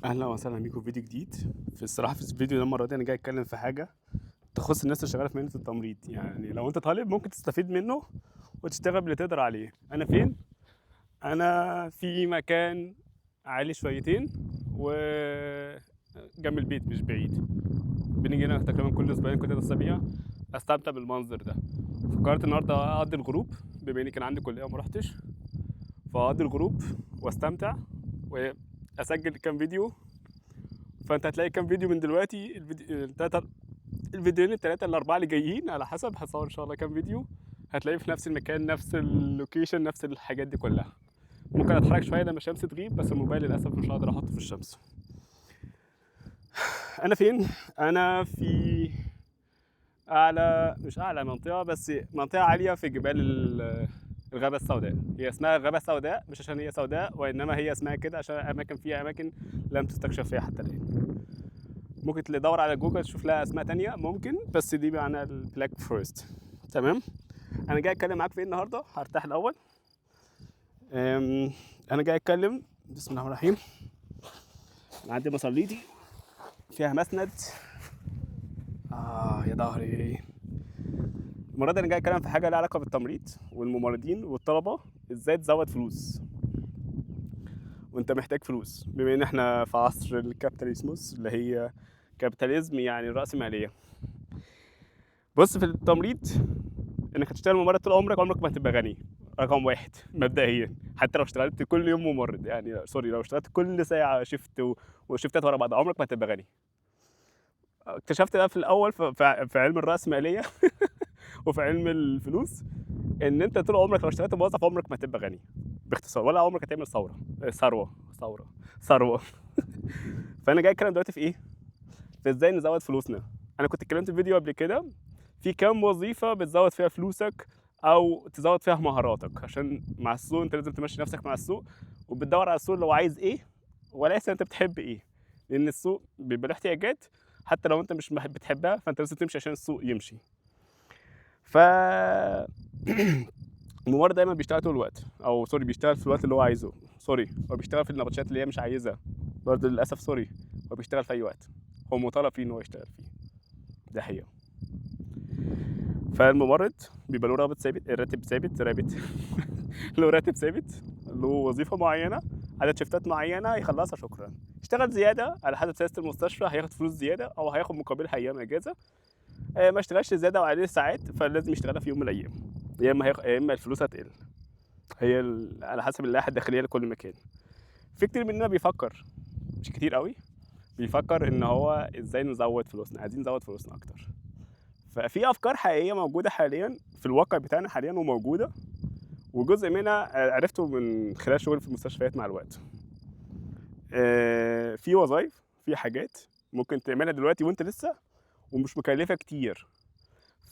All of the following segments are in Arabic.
اهلا وسهلا بيكم في فيديو جديد. في الفيديو ده المره دي انا جاي اتكلم في حاجه تخص الناس اللي شغاله في مهنه التمريض. يعني لو انت طالب ممكن تستفيد منه وتشتغل باللي تقدر عليه. انا فين؟ انا في مكان عالي شويتين و جنب البيت مش بعيد. بنيجي هنا تقريبا كل اسبوعين كل 3 اسابيع استمتع بالمنظر ده. فكرت النهارده اقضي الغروب بما اني كان عندي كليه وما رحتش، فاقضي الغروب واستمتع واسجل كام فيديو. فانت هتلاقي كام فيديو من دلوقتي، الفيديوهين التلاتة الأربعة اللي جايين على حسب هصور إن شاء الله كام فيديو. هتلاقيه في نفس المكان، نفس اللوكيشن، نفس الحاجات دي كلها. ممكن أتحرك شوية لما الشمس تغيب، بس الموبايل للأسف مش هقدر أحطه في الشمس. أنا فين؟ أنا في مش أعلى منطقة، بس منطقة عالية في جبال الغابة السوداء. هي اسمها الغابة السوداء مش عشان هي سوداء، وإنما هي اسمها كده عشان فيها أماكن لم تستكشف فيها حتى الآن. ممكن تدور على جوجل تشوف لها اسماء تانية ممكن، بس دي معناها البلاك فورست. تمام. انا جاي اتكلم معاك في ايه النهارده؟ هرتاح الاول. انا جاي اتكلم بسم الله الرحمن الرحيم. أنا عندي مصليتي فيها مسند. يا ظهري. المره دي انا جاي اتكلم في حاجه لها علاقه بالتمريض والممرضين والطلبه، ازاي تزود فلوس وانت محتاج فلوس، بما ان احنا في عصر الكابيتاليزموس اللي هي كابيتاليزم يعني الرأسمالية. بص، في التمريض انك هتشتغل ممرض طول عمرك، عمرك ما هتبقى غني. رقم واحد مبدئيا، حتى لو اشتغلت كل يوم ممرض، يعني سوري، لو اشتغلت كل ساعه وشفتات ورا بعض، عمرك ما هتبقى غني. اكتشفت ده في الاول في علم الرأسمالية وفي علم الفلوس، ان انت طول عمرك لو اشتغلت موظف عمرك ما هتبقى غني. باختصار، ولا عمرك هتعمل ثروه. فانا جاي اتكلم دلوقتي في ايه؟ في ازاي نزود فلوسنا. انا كنت اتكلمت في فيديو قبل كده في كام وظيفة بتزود فيها فلوسك أو تزود فيها مهاراتك، عشان مع السوق أنت لازم تمشي نفسك مع السوق، وبتدور على السوق اللي هو عايز إيه وليس أنت بتحب إيه. لأن السوق بيبقى له احتياجات، حتى لو أنت مش بتحبها فأنت لازم تمشي عشان السوق يمشي. ف الممرض دايما بيشتغل طول الوقت، أو سوري بيشتغل في الوقت اللي هو عايزه. سوري، هو بيشتغل في النبطشات اللي هي مش عايزها برضه للأسف. سوري، هو بيشتغل في أي وقت هو مطالب فيه إن هو يشتغل فيه. ده حقيقة. فالممرض بيبقى له راتب ثابت له راتب ثابت، له وظيفة معينة، عدد شيفتات معينة يخلصها شكرا. اشتغل زيادة على حسب سياسة المستشفى هياخد فلوس زيادة أو هياخد مقابلها أيام أجازة. ما اشتغلش زيادة وعليه ساعات فلازم يشتغلها في يوم من الأيام، يا إما الفلوس هتقل. هي على حسب اللائحة الداخلية لكل مكان. في كتير مننا بيفكر، مش كتير قوي، بيفكر إن هو إزاي نزود فلوسنا، عايزين نزود فلوسنا أكتر. ففي أفكار حقيقية موجودة حاليا في الواقع بتاعنا حاليا وموجودة، وجزء منها عرفته من خلال شغلي في المستشفيات مع الوقت. في وظايف، في حاجات ممكن تعملها دلوقتي وانت لسه ومش مكلفه كتير.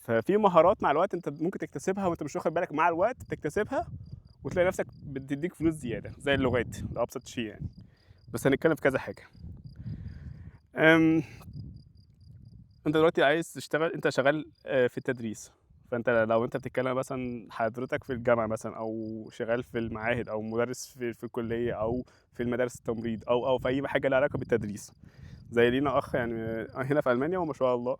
ففي مهارات مع الوقت انت ممكن تكتسبها وانت مش واخد بالك، مع الوقت تكتسبها وتلاقي نفسك بتديك فلوس زياده، زي اللغات ده ابسط شيء يعني. بس هنتكلم في كذا حاجه. أم، انت دلوقتي عايز تشتغل، انت شغال في التدريس. فانت لو انت بتتكلم مثلا حضرتك في الجامعه مثلا، او شغال في المعاهد، او مدرس في الكليه، او في المدارس التمريض، او في اي حاجه لها علاقه بالتدريس. زي لينا اخ يعني هنا في المانيا وما شاء الله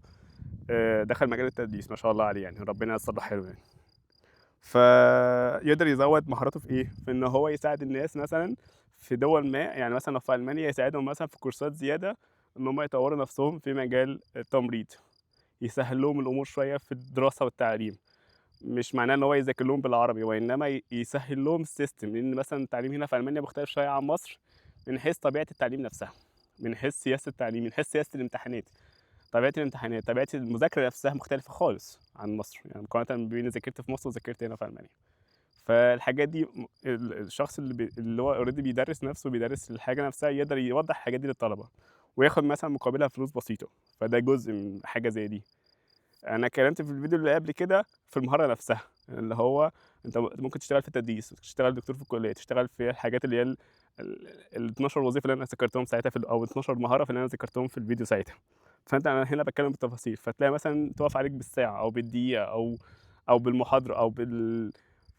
دخل مجال التدريس ما شاء الله عليه، يعني ربنا يصلح حاله يعني. فيقدر يزود مهاراته في ايه؟ في ان هو يساعد الناس مثلا في دول ما، يعني مثلا لو في المانيا يساعدهم مثلا في كورسات زياده ان هم يطوروا نفسهم في مجال التمريض، يسهل لهم الامور شويه في الدراسه والتعليم. مش معناه ان هو يذاكر لهم بالعربي، وانما يسهل لهم السيستم، لان مثلا التعليم هنا في المانيا مختلف شويه عن مصر، من حيث طبيعه التعليم نفسها، من حيث سياسه التعليم، من حيث سياسه الامتحانات. طبيعه المذاكره نفسها مختلفه خالص عن مصر، يعني مقارنه بين ذاكرت في مصر وذاكرت هنا في المانيا. فالحاجات دي الشخص اللي هو اوريدي بيدرس نفسه، بيدرس الحاجه نفسها، يقدر يوضح الحاجات دي للطلبه وياخد مثلا مقابلها فلوس بسيطه. فده جزء من حاجه زي دي. انا اتكلمت في الفيديو اللي قبل كده في المهاره نفسها، اللي هو انت ممكن تشتغل في التدريس، تشتغل دكتور في الكليه، تشتغل في الحاجات اللي هي ال 12 وظيفه اللي انا ذكرتهم ساعتها او 12 مهاره اللي انا ذكرتهم في الفيديو ساعتها. انا هنا بتكلم بالتفاصيل، فتلاقي مثلا تقف عليك بالساعه او بالدقيقه او بالمحاضره او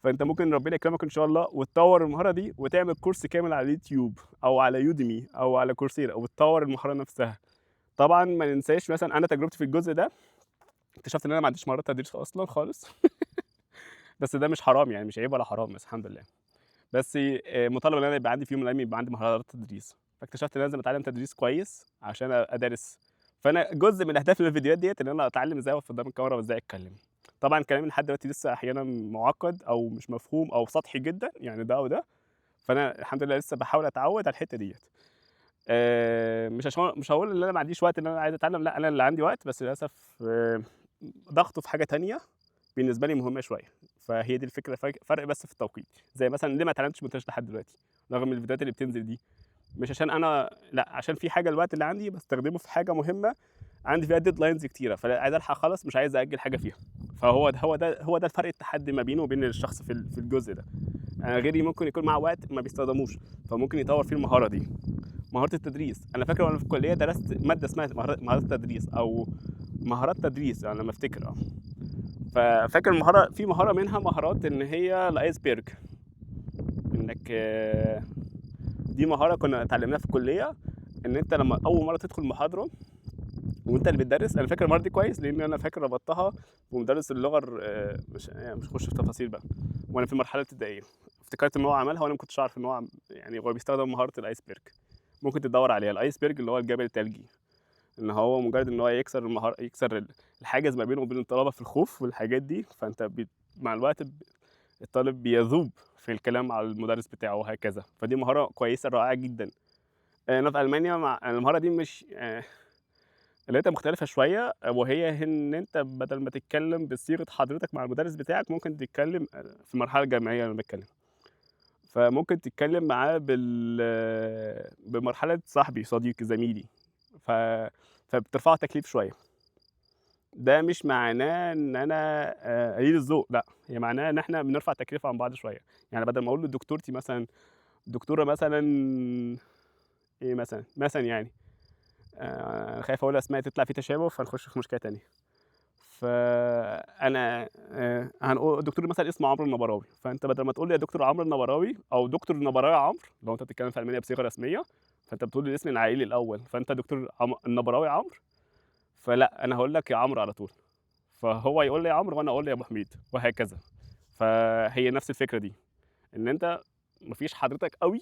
فأنت ممكن ربنا يكرمك إن شاء الله وتطوّر المهارة دي وتعمل كورس كامل على اليوتيوب أو على Udemy أو على coursera وتطوّر المهارة نفسها. طبعًا ما ننساش مثلًا أنا تجربتي في الجزء ده، اكتشفت إن أنا ما عنديش مهارات تدريس أصلًا خالص. بس ده مش حرام يعني، مش عيب ولا حرام، بس الحمد لله. بس مطالب إن أنا يبقى عندي في يوم من الأيام يبقى عندي مهارات تدريس، فاكتشفت إن أنا لازم أتعلم تدريس كويس عشان أدرس. فأنا جزء من أهدافي من الفيديوهات ديّة إن أنا أتعلم إزاي أقف قدام الكاميرا وإزاي أتكلم. طبعًا كلامي لحد دلوقتي لسه أحيانًا مُعقّد أو مش مفهوم أو سطحي جدًا، يعني ده أو ده، فأنا الحمد لله لسه باحاول أتعوّد على الحتّة ديّة. مش هاقول إن أنا ما عنديش وقت إن أنا عايز أتعلم، لأ، أنا اللي عندي وقت، بس للأسف ضغطه في حاجة تانية بالنسبة لي مهمة شوية، فهي دي الفكرة، فرق بس في التوقيت. زي مثلًا ليه ما اتعلمتش مونتاج لحد دلوقتي، رغم الفيديوهات اللي بتنزل دي، مش عشان أنا لأ، عشان في حاجة الوقت اللي عندي باستخدمه في حاجة مهمة عندي فيها deadlines كتيرة، فعايز ألحق أخلّص، مش عايز أأجل حاجة فيها. فهو ده الفرق التحدي ما بيني وبين الشخص في الجزء ده. أنا غيري ممكن يكون معاه وقت ما بيستخدموش، فممكن يطوّر فيه المهارة دي. مهارة التدريس، أنا فاكر وأنا في الكلية درست مادة اسمها مهارات التدريس أو مهارات تدريس على ما أفتكر ففاكر في مهارة منها مهارات إن هي الiceberg، إنك دي مهارة كنا اتعلمناها في الكلية، إن أنت لمّا أول مرّة تدخل محاضرة وأنت اللي بتدرس. أنا فاكر المهارة دي كويس لإن أنا فاكر ربطتها بمدرس اللغة مش هاخش في تفاصيل بقى، وأنا في المرحلة الابتدائية. افتكرت إن هو عملها وأنا ما كنتش أعرف إن هو يعني هو بيستخدم مهارة الiceberg. ممكن تدوّر عليها الiceberg اللي هو الجبل التلجي. إن هو مجرد إن هو يكسر الحاجز ما بينه وبين الطلبة في الخوف والحاجات دي، فأنت مع الوقت الطالب بيذوب في الكلام على المدرس بتاعه وهكذا، فدي مهارة كويسة رائعة جدًا. أنا في ألمانيا المهارة دي مش لقيتها مختلفة شوية، وهي إن أنت بدل ما تتكلم بصيغة حضرتك مع المدرس بتاعك، ممكن تتكلم في المرحلة الجامعية أنا باتكلم، فممكن تتكلم معاه بمرحلة صاحبي، صديقي، زميلي، ف فبترفعوا التكليف شوية. ده مش معناه إن أنا قليل الذوق، لأ، هي معناها إن إحنا بنرفع التكلفة عن بعض شوية. يعني بدل ما أقول لدكتورتي مثلًا دكتورة مثلًا إيه مثلًا يعني خايف أقول أسماء تطلع في تشابه فنخش في مشكلة تانية. فأنا هنقول دكتور مثلًا اسمه عمرو النبراوي، فأنت بدل ما تقول لي يا دكتور عمرو النبراوي أو دكتور النبراوي عمرو، لو أنت بتتكلم في ألمانيا بصيغة رسمية، فأنت بتقول لي الاسم العائلي الأول، فأنت دكتور النبراوي عمرو، فلأ، أنا هاقول لك يا عمرو على طول. فهو يقول لي يا عمرو وأنا أقول له يا أبو حميد وهكذا. فهي نفس الفكرة دي، إن أنت ما فيش حضرتك أوي،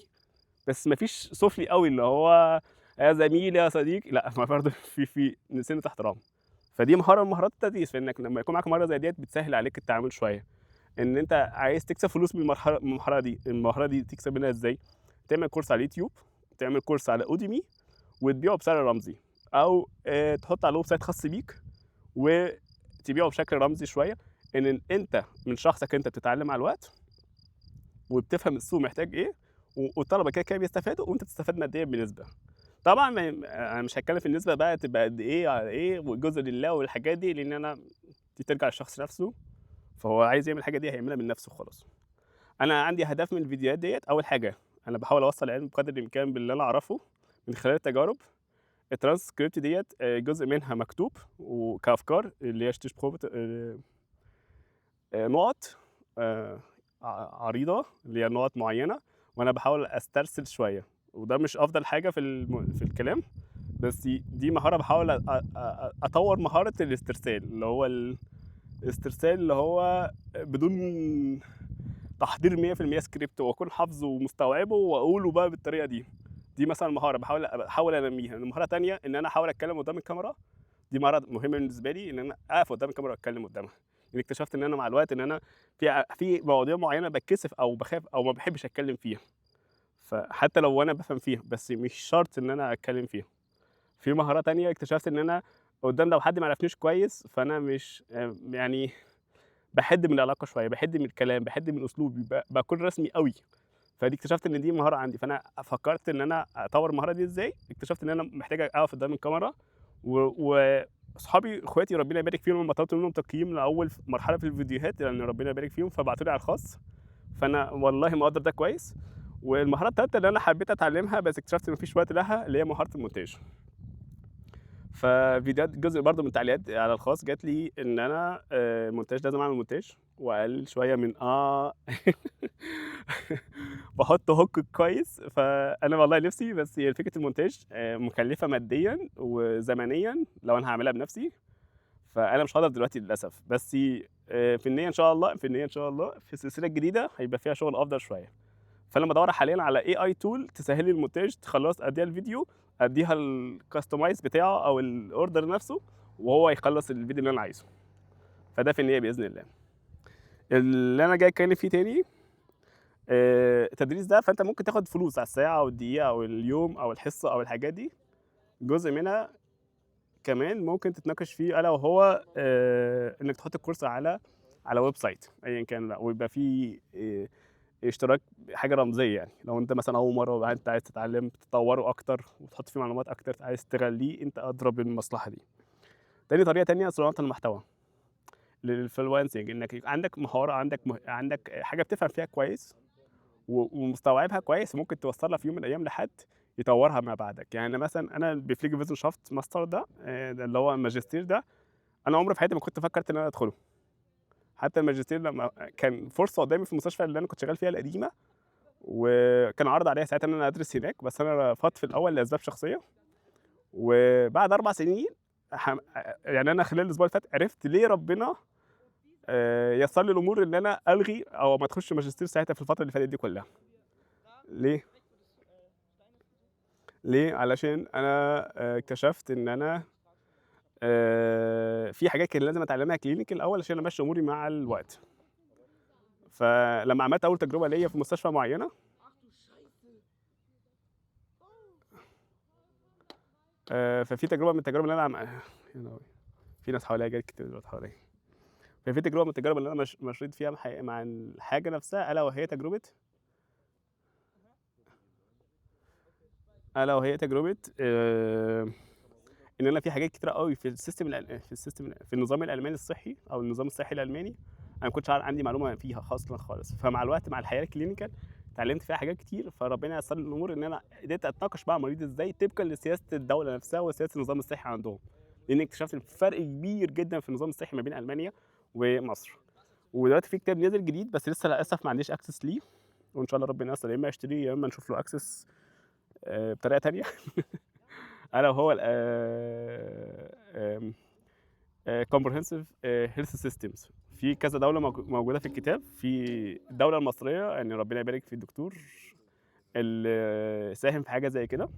بس ما فيش سُفلي أوي، اللي هو يا زميلي يا صديقي، لأ، ما برضه في سِنّة احترام. فدي مهارة من مهارات التدريس، فإنك لمّا يكون معاك مهارة زي ديّة بتسهِّل عليك التعامل شوية. إن أنت عايز تكسب فلوس من المهارة دي تكسب منها إزاي؟ تعمل كورس على اليوتيوب، تعمل كورس على Udemy وتبيعه بسعر رمزي، أو تحُط على الويب سايت خاص بيك وتبيعه بشكل رمزي شوية، إن أنت من شخصك أنت بتتعلم مع الوقت، وبتفهم السوق محتاج إيه، والطلبة كده بيستفادوا وأنت بتستفاد ماديًا بنسبة. طبعًا ما ي أنا مش هاتكلم في النسبة بقى تبقى قد إيه على إيه والجزء لله والحاجات دي، لإن دي ترجع للشخص نفسه، فهو عايز يعمل الحاجة دي هيعملها من نفسه وخلاص. أنا عندي أهداف من الفيديوهات ديّة، أول حاجة أنا باحاول أوصّل العلم بقدر الإمكان باللي أنا أعرفه من خلال التجارب. الترانسكريبت ديّة جزء منها مكتوب وكأفكار اللي هي Stichprobe نُقط آآ عريضة، اللي هي نُقط معيّنة، وأنا باحاول أسترسل شوية، وده مش أفضل حاجة في الكلام، بس دي مهارة باحاول أطوّر مهارة الاسترسال، اللي هو الاسترسال اللي هو بدون تحضير 100% سكريبت وأكون حافظه ومستوعبه وأقوله بقى بالطريقة دي. دي مثلًا مهارة باحاول أنمّيها. مهارة تانية إن أنا أحاول أتكلّم قدّام الكاميرا، دي مهارة مهمة بالنسبة لي، إن أنا أقف قدّام الكاميرا وأتكلّم قدّامها. لإني اكتشفت إن أنا مع الوقت إن أنا في مواضيع معيّنة باتكسف أو باخاف أو ما باحبش أتكلّم فيها، فحتى لو أنا بافهم فيها، بس مش شرط إن أنا أتكلّم فيها. في مهارة تانية اكتشفت إن أنا قدّام لو حد ما عرفنيش كويس، فأنا مش يعني باحِد من العلاقة شوية، باحِد من الكلام، باحِد من أسلوبي، باكون رسمي أوي. فدي اكتشفت إن دي مهارة عندي، فأنا فكّرت إن أنا أطوّر المهارة دي إزاي. اكتشفت إن أنا محتاج أقف قدّام الكاميرا، وأصحابي إخواتي ربنا يبارك فيهم لمّا طلبت منهم تقييم لأول مرحلة في الفيديوهات، يعني ربنا يبارك فيهم، فبعتوا لي على الخاص، فأنا والله مقدّر ده كويس. والمهارة التالتة اللي أنا حبّيت أتعلّمها بس اكتشفت إن ما فيش وقت لها، اللي هي مهارة المونتاج. ففيديوهات جزء برضه من التعليقات على الخاص جات لي إن أنا مونتاج لازم أعمل مونتاج وأقلل شوية من باحط hook كويس، فأنا والله نفسي، بس هي فكرة المونتاج مكلفة ماديًا وزمنيًا لو أنا هاعملها بنفسي، فأنا مش هاقدر دلوقتي للأسف، بس في النية إن شاء الله، في السلسلة الجديدة هيبقى فيها شغل أفضل شوية. فأنا بادوّر حاليًا على AI tool تسهّل لي المونتاج، أدّيها الفيديو، أدّيها الcustomize بتاعه أو الorder نفسه، وهو يخلّص الفيديو اللي أنا عايزه. فده في النية بإذن الله. اللي أنا جاي أتكلم فيه تاني، التدريس ده، فأنت ممكن تاخد فلوس على الساعة أو الدقيقة أو اليوم أو الحصة أو الحاجات دي. جزء منها كمان ممكن تتناقش فيه، ألا وهو إنك تحط الكورس على web site أيًا كان بقى، ويبقى في اشتراك، حاجة رمزية يعني. لو أنت مثلًا أول مرّة وبقى أنت عايز تتعلم تطوّره أكتر وتحط فيه معلومات أكتر، عايز تغلّيه، أنت أدرى بالمصلحة دي. تاني طريقة تانية صناعة المحتوى للinfluencing، إنك يبقى عندك مهارة، عندك حاجة بتفهم فيها كويس ومستوعبها كويس، ممكن توصّلها في يوم من الأيام لحد يطوّرها ما بعدك. يعني مثلًا أنا بfliegewissenschaft Master ده، ده اللي هو الماجستير ده، أنا عمري في حياتي ما كنت فكّرت إن أنا أدخله. حتى الماجستير لمّا كان فرصة قدّامي في المستشفى اللي أنا كنت شغّال فيها القديمة، وكان عرض عليّا ساعتها إن أنا أدرس هناك، بس أنا رفضت في الأول لأسباب شخصية. وبعد 4 سنين يعني أنا خلال الأسبوع اللي فات عرفت ليه ربنا يسّر لي الأمور إن أنا ألغي أو ما أدخلش ماجستير ساعتها في الفترة اللي فاتت دي كلّها. ليه؟ ليه؟ علشان أنا اكتشفت إن أنا في حاجات كان لازم أتعلمها clinical الأول عشان أمشّي أموري مع الوقت. فلمّا عملت أول تجربة ليّا في مستشفى معيّنة، ففي تجربة من التجارب اللي أنا يا لهوي! في ناس حواليّا جري كتير دلوقتي حواليّا. ففي تجربة من التجارب اللي أنا مشيت فيها مع الحاجة نفسها، ألا وهي تجربة إن أنا في حاجات كتيرة أوي في النظام الألماني الصحي أو النظام الصحي الألماني، أنا ما كنتش عندي معلومة فيها أصلًا خالص. فمع الوقت، مع الحياة الclinical، اتعلمت فيها حاجات كتير، فربنا ييسّر لي الأمور إن أنا قدرت أتناقش مع المريض إزاي طبقًا لسياسة الدولة نفسها وسياسة النظام الصحي عندهم. لإني اكتشفت إن في فرق كبير جدًا في النظام الصحي ما بين ألمانيا ومصر. ودلوقتي في كتاب نزل جديد، بس لسه للأسف ما عنديش access ليه، وإن شاء الله ربنا ييسّر، يا إما أشتريه يا إما نشوف له access بطريقة تانية. ألا وهو ال آمم comprehensive health systems. في كذا دولة موجودة في الكتاب. في الدولة المصرية، يعني ربنا يبارك في الدكتور اللي ساهم في حاجة زي كده.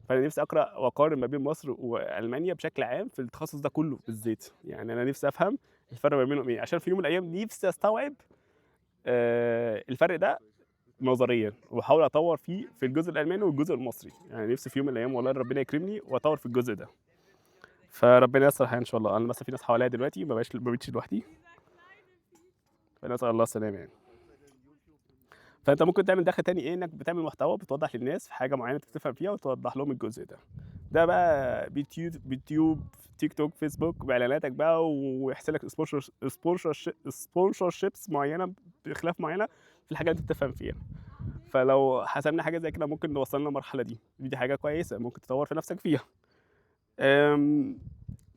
فأنا نفسي أقرأ وأقارن ما بين مصر وألمانيا بشكل عام في التخصص ده كله بالذات. يعني أنا نفسي أفهم الفرق ما بينهم إيه، عشان في يوم من الأيام نفسي أستوعب الفرق ده نظريًا، وأحاول أطوّر فيه في الجزء الألماني والجزء المصري. يعني نفسي في يوم من الأيام والله ربنا يكرمني وأطوّر في الجزء ده. فربنا ييسّر الحال إن شاء الله. أنا مثلًا في ناس حواليّا دلوقتي ما بقيتش لوحدي، فنسأل الله السلامة يعني. فأنت ممكن تعمل دخل تاني إيه، إنك بتعمل محتوى بتوضّح للناس في حاجة معيّنة أنت بتفهم فيها وتوضّح لهم الجزء ده. ده بقى بيوتيوب، تيك توك، فيسبوك، بإعلاناتك بقى، ويحصل لك sponsorships معيّنة بأخلاف معيّنة في الحاجة اللي أنت بتفهم فيها. فلو حسبنا حاجة زي كده ممكن نوصّلنا للمرحلة دي. دي حاجة كويسة ممكن تطوّر في نفسك فيها. آمم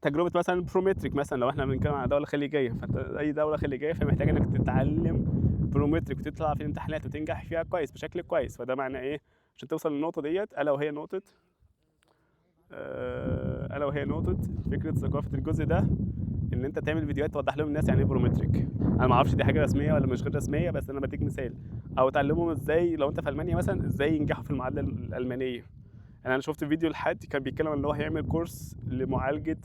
تجربة مثلًا Prometric مثلًا، لو إحنا بنتكلم على دولة خليجية، فأنت أي دولة خليجية فمحتاج إنك تتعلم Prometric وتطلع في الامتحانات وتنجح فيها كويس بشكل كويس. فده معناه إيه؟ عشان توصل للنقطة ديّة، ألا وهي نقطة فكرة ثقافة الجزء ده، إن أنت تعمل فيديوهات توضح لهم الناس يعني إيه Prometric. أنا ما أعرفش دي حاجة رسمية والّا مش غير رسمية، بس أنا بادّيك مثال. أو تعلمهم إزاي لو أنت في ألمانيا مثلًا، إزاي ينجحوا في المعادلة الألمانية. يعني أنا شُفت فيديو لحد كان بيتكلم إن هو هيعمل كورس لمعالجة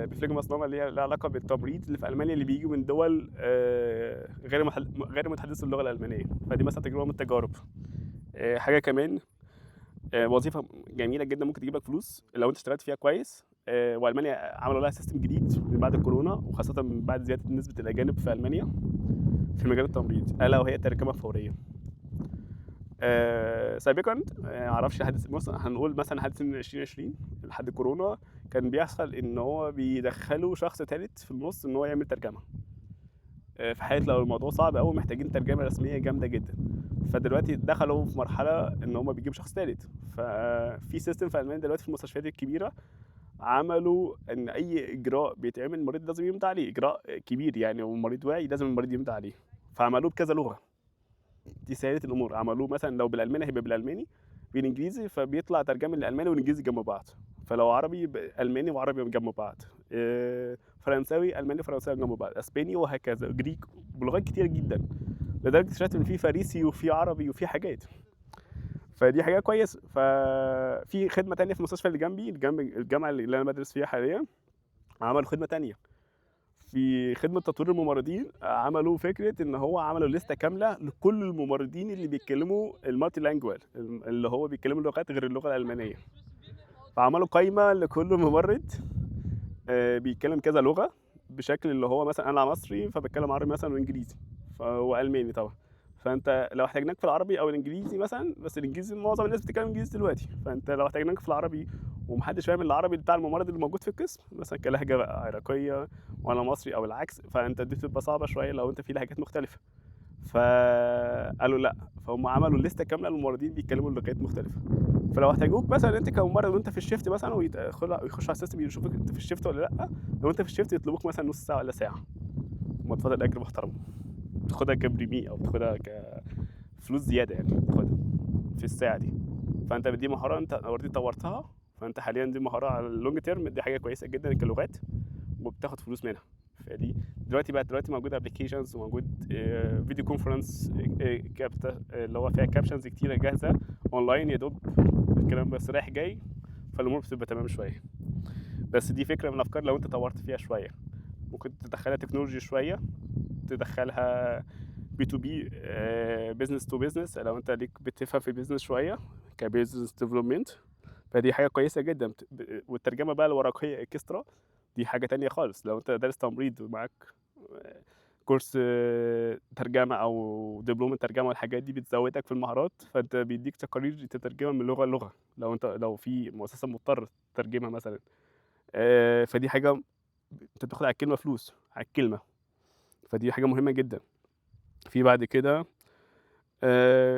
بفليجما مسمومة اللي هي لها علاقة بالتمريض اللي في ألمانيا، اللي بييجوا من دول غير متحدثو اللغة الألمانية. فدي مثلًا تجربة من التجارب. حاجة كمان، وظيفة جميلة جدًا ممكن تجيب لك فلوس لو أنت اشتغلت فيها كويس. وألمانيا عملوا لها system جديد من بعد الكورونا، وخاصةً من بعد زيادة نسبة الأجانب في ألمانيا في مجال التمريض، ألا وهي الترجمة الفورية. سابقًا ما أعرفش بُص، هنقول مثلًا لحد سن 2020 لحد كورونا، كان بيحصل إن هو بيدخّلوا شخص تالت في النُص إن هو يعمل ترجمة. في حالة لو الموضوع صعب أوي محتاجين ترجمة رسمية جامدة جدًا. فدلوقتي دخلوا في مرحلة إن هم بيجيبوا شخص تالت. ففي system في ألمانيا دلوقتي في المستشفيات الكبيرة عملوا إن أي إجراء بيتعمل المريض لازم يمضي عليه، إجراء كبير يعني والمريض واعي لازم المريض يمضي عليه، فعملوه بكذا لغة. دي سهلت الأمور، عملوه مثلًا لو بالألماني هيبقى بالألماني، بالإنجليزي فبيطلع ترجمة للألماني والإنجليزي جنب بعض، فلو عربي يبقى ألماني وعربي جنب بعض، فرنساوي ألماني وفرنساوي جنب بعض، أسباني وهكذا، جريك، بلغات كتيرة جدًا، لدرجة اكتشفت إن في فارسي وفي عربي وفي حاجات. فدي حاجة كويسة. ففي خدمة تانية في المستشفى اللي جنبي، اللي جنب الجامعة اللي أنا بادرس فيها حاليًا، عملوا خدمة تانية. في خدمة تطوير الممرضين عملوا فكرة إن هو عملوا لستة كاملة لكل الممرضين اللي بيتكلموا الMultilingual اللي هو بيتكلموا لغات غير اللغة الألمانية. فعملوا قايمة لكل ممرض بيتكلم كذا لغة، بشكل اللي هو مثلًا أنا مصري فباتكلم عربي مثلًا وإنجليزي وألماني طبعًا. فأنت لو احتاجناك في العربي أو الإنجليزي مثلًا، بس الإنجليزي معظم الناس بتتكلم إنجليزي دلوقتي، فأنت لو احتاجناك في العربي وما حدش فاهم العربي بتاع الممرض اللي موجود في القسم، مثلًا كلهجة بقى عراقية وأنا مصري أو العكس، فأنت دي بتبقى صعبة شوية لو أنت في لهجات مختلفة. فقالوا لأ، فهم عملوا لستة كاملة للممرضين بيتكلموا لغات مختلفة. فلو احتاجوك مثلًا أنت كممرض وأنت في الشيفت مثلًا يخشوا على السيستم يشوفوك أنت في الشيفت والّا لأ، لو أنت في الشيفت يطلبوك مثلًا نُص ساعة والّا ساعة، وتاخد أجر محترم، تاخدها كبريمي أو تاخدها كفلوس زيادة يعني تاخدها في الساعة دي. فأنت دي مهارة أنت already طورتها، فأنت حاليًا دي مهارة على الlong term دي حاجة كويسة جدًا كلغات، وبتاخد فلوس منها. فدي دلوقتي موجودة applications وموجود video conference اللي هو فيها captions كتيرة جاهزة online يا دوب الكلام بس رايح جاي، فالأمور بتبقى تمام شوية. بس دي فكرة من الأفكار لو أنت طورت فيها شوية، ممكن تدخلها تكنولوجي شوية، تدخلها B2B business to business لو أنت ليك بتفهم في الbusiness شوية كbusiness development. فدي حاجة كويسة جدًا والترجمة بقى الورقية إكسترا دي حاجة تانية خالص. لو أنت دارس تمريض ومعاك كورس ترجمة أو دبلوم الترجمة والحاجات دي بتزودك في المهارات، فأنت بيديك تقارير تترجمها من لغة للغة، لو في مؤسسة مضطر تترجمها مثلًا. فدي حاجة أنت بتاخد على الكلمة فلوس، على الكلمة، فدي حاجة مهمة جدًا. في بعد كده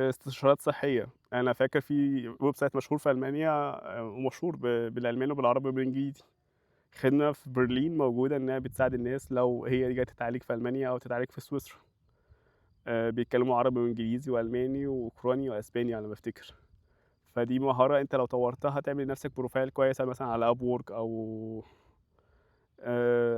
استشارات صحية، أنا فاكر في website مشهور في ألمانيا ومشهور بالألماني وبالعربي وبالإنجليزي، خدمة في برلين موجودة إنها بتساعد الناس لو هي جاية تتعالج في ألمانيا أو تتعالج في سويسرا. بيتكلموا عربي وإنجليزي وألماني وأوكراني وأسباني على ما أفتكر. فدي مهارة أنت لو طورتها تعمل لنفسك بروفايل كويس مثلًا على upwork أو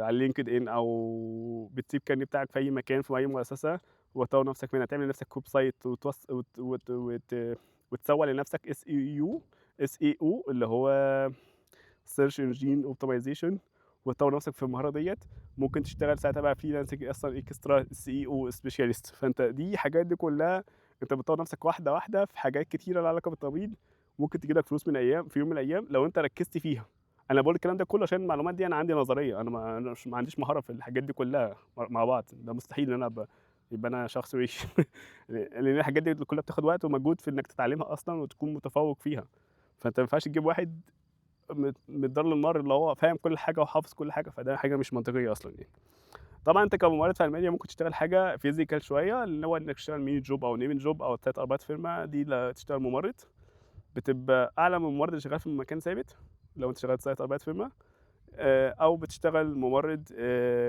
على LinkedIn أو بتسيب الكارنيه بتاعك في أي مكان في أي مؤسسة وتطور نفسك منها، تعمل لنفسك ويب سايت وتوص وت وت وت وتسوق لنفسك SEO اللي هو search engine optimization وتطور نفسك في المهارة ديّة. ممكن تشتغل ساعتها بقى freelancing أصلًا extra SEO specialist. فأنت دي حاجات دي كلها أنت بتطور نفسك واحدة واحدة في حاجات كتيرة لها علاقة بالتمريض، ممكن تجيب لك فلوس في يوم من الأيام لو أنت ركزت فيها. أنا باقول الكلام ده كله عشان المعلومات دي أنا عندي نظرية، أنا ما عنديش مهارة في الحاجات دي كلها مع بعض، ده مستحيل إن أنا يبقى أنا شخص وِحِش لإن الحاجات دي كلها بتاخد وقت ومجهود في إنك تتعلمها أصلًا وتكون متفوق فيها. فأنت ما ينفعش تجيب واحد من الدار للنار اللي هو فاهم كل حاجة وحافظ كل حاجة، فده حاجة مش منطقية أصلًا يعني. طبعًا أنت كممرض في ألمانيا ممكن تشتغل حاجة physical شوية، اللي هو إنك تشتغل mini job أو name job أو 3 أرباط فيرما دي تشتغل ممرض، بتبقى أعلى من الممرض اللي شغال في مكان ثابت، لو أنت شغال 3 أرباط فيرما. أو بتشتغل ممرض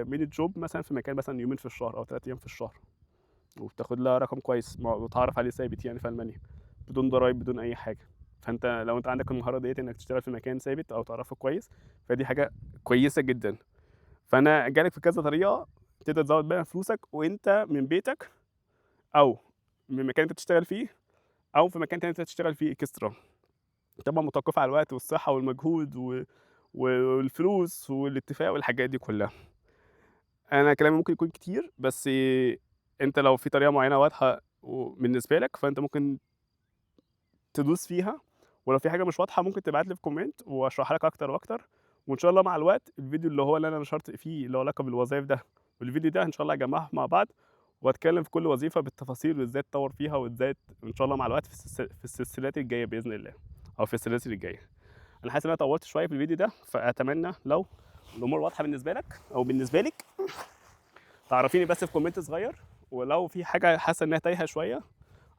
mini job مثلًا في مكان مثلًا يومين في الشهر أو 3 أيام في الشهر، وبتاخد لها رقم كويس متعارف عليه ثابت يعني في ألمانيا، بدون ضرايب بدون أي حاجة. فأنت لو أنت عندك المهارة ديّة إنك تشتغل في مكان ثابت أو تعرفه كويس، فدي حاجة كويسة جدًا. فأنا جاي لك في كذا طريقة تقدر تزوّد بيها فلوسك وأنت من بيتك أو من المكان اللي أنت بتشتغل فيه أو في مكان تاني أنت تشتغل فيه إكسترا. طبعًا متوقفة على الوقت والصحة والمجهود والفلوس والاتفاق والحاجات دي كلها. أنا كلامي ممكن يكون كتير، بس أنت لو في طريقة معينة واضحة بالنسبة لك، فأنت ممكن تدوس فيها، ولو في حاجة مش واضحة ممكن تبعت لي في comment وأشرحها لك أكتر وأكتر. وإن شاء الله مع الوقت الفيديو اللي أنا نشرت فيه اللي هو علاقة بالوظايف ده، والفيديو ده إن شاء الله هاجمعهم مع بعض، وأتكلم في كل وظيفة بالتفاصيل وإزاي تطوّر فيها وإزاي إن شاء الله مع الوقت في السلسلات الجاية بإذن الله، أو في السلاسل الجاية. أنا حاسس إن أنا طوّلت شوية في الفيديو ده، فأتمنى لو الأمور واضحة بالنسبة لك أو بالنسبة لِك تعرّفيني بس في comment صغير، ولو في حاجة حاسة إنها تايهة شوية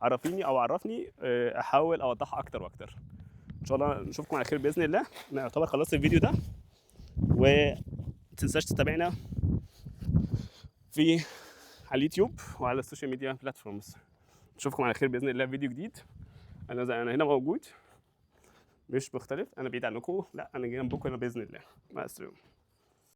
عرفيني أو عرّفني أحاول أوضّحها أكتر وأكتر. إن شاء الله نشوفكم على خير بإذن الله. أنا يعتبر خلصت الفيديو ده، وما تنساش تتابعنا على اليوتيوب وعلى السوشيال ميديا بلاتفورمز. نشوفكم على خير بإذن الله في فيديو جديد. أنا هنا موجود، مش مختلف، أنا بعيد عنكم، لأ أنا جنبكم هنا بإذن الله. مع السلامة.